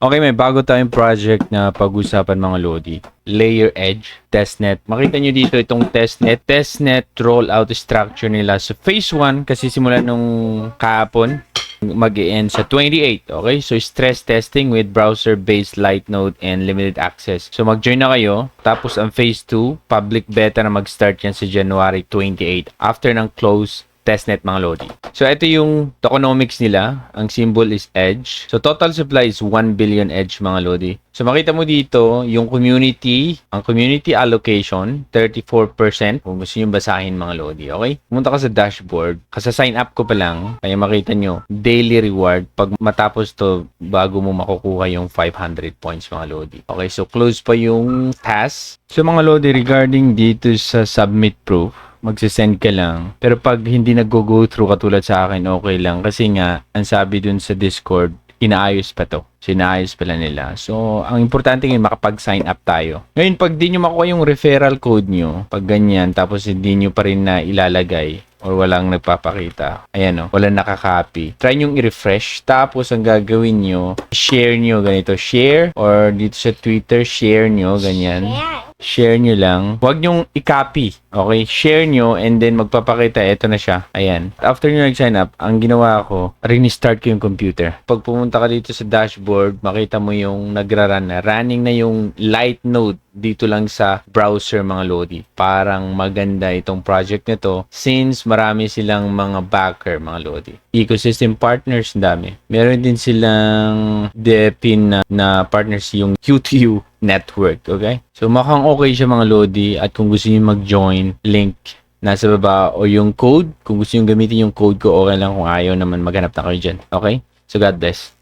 Okay, may bago tayong project na pag-usapan mga Lodi. Layer Edge, testnet. Makita nyo dito itong testnet. Testnet rollout structure nila. So phase 1, kasi simula nung kahapon, mag-e-end sa 28. Okay, so stress testing with browser-based light node and limited access. So mag-join na kayo. Tapos ang phase 2, public beta na mag-start yan sa January 28. After ng close testnet mga Lodi. So ito yung tokenomics nila. Ang symbol is Edge. So total supply is 1 billion Edge mga Lodi. So makita mo dito yung community, ang community allocation 34% kung gusto niyo basahin mga Lodi, okay? Pumunta ka sa dashboard, kasi sign up ko pa lang, kaya makita nyo daily reward pag matapos to bago mo makukuha yung 500 points mga Lodi. Okay, so close pa yung task. So mga Lodi, regarding dito sa submit proof, magsisend ka lang. Pero pag hindi nag-go through katulad sa akin, okay lang. Kasi nga, ang sabi dun sa Discord, inaayos pa to. Sinaayos pala nila. So, ang importante ngayon, makapag-sign up tayo. Ngayon, pag di nyo makuha yung referral code nyo, pag ganyan, tapos hindi nyo pa rin na ilalagay, or walang nagpapakita, ayan o, walang nakaka-copy. Try nyo i-refresh. Tapos, ang gagawin nyo, share nyo ganito. Share, or dito sa Twitter, share nyo, ganyan. Share nyo lang. Huwag nyong i-copy. Okay? Share nyo and then magpapakita. Ito na siya. Ayan. After nyo nag-sign up, ang ginawa ko, restart ko yung computer. Pag pumunta ka dito sa dashboard, makita mo yung nagra-run na. Running na yung light node dito lang sa browser mga Lodi. Parang maganda itong project nito since marami silang mga backer mga Lodi. Ecosystem partners, dami. Meron din silang DePIN na partners yung QTU network, okay? So, mukhang okay siya mga Lodi at kung gusto niyo mag-join, link nasa baba o yung code. Kung gusto niyo gamitin yung code ko, okay lang. Kung ayaw naman, maghanap na kayo dyan. Okay? So, God bless.